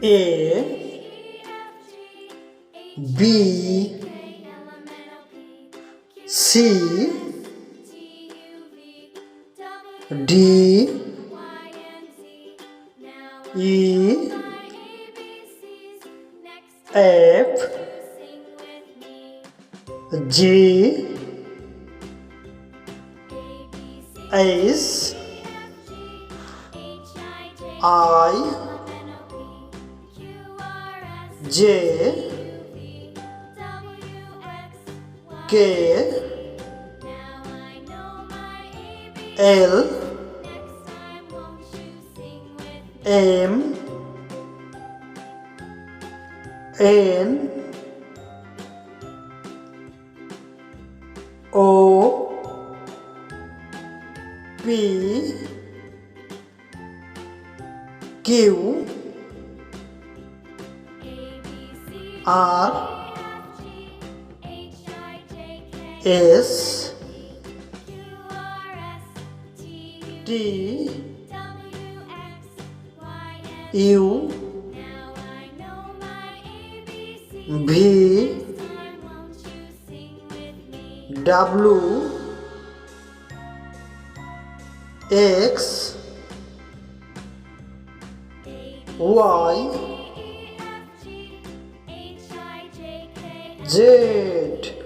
A B C D E F G H I J K L M N O P Q R S T U V W X Y Z.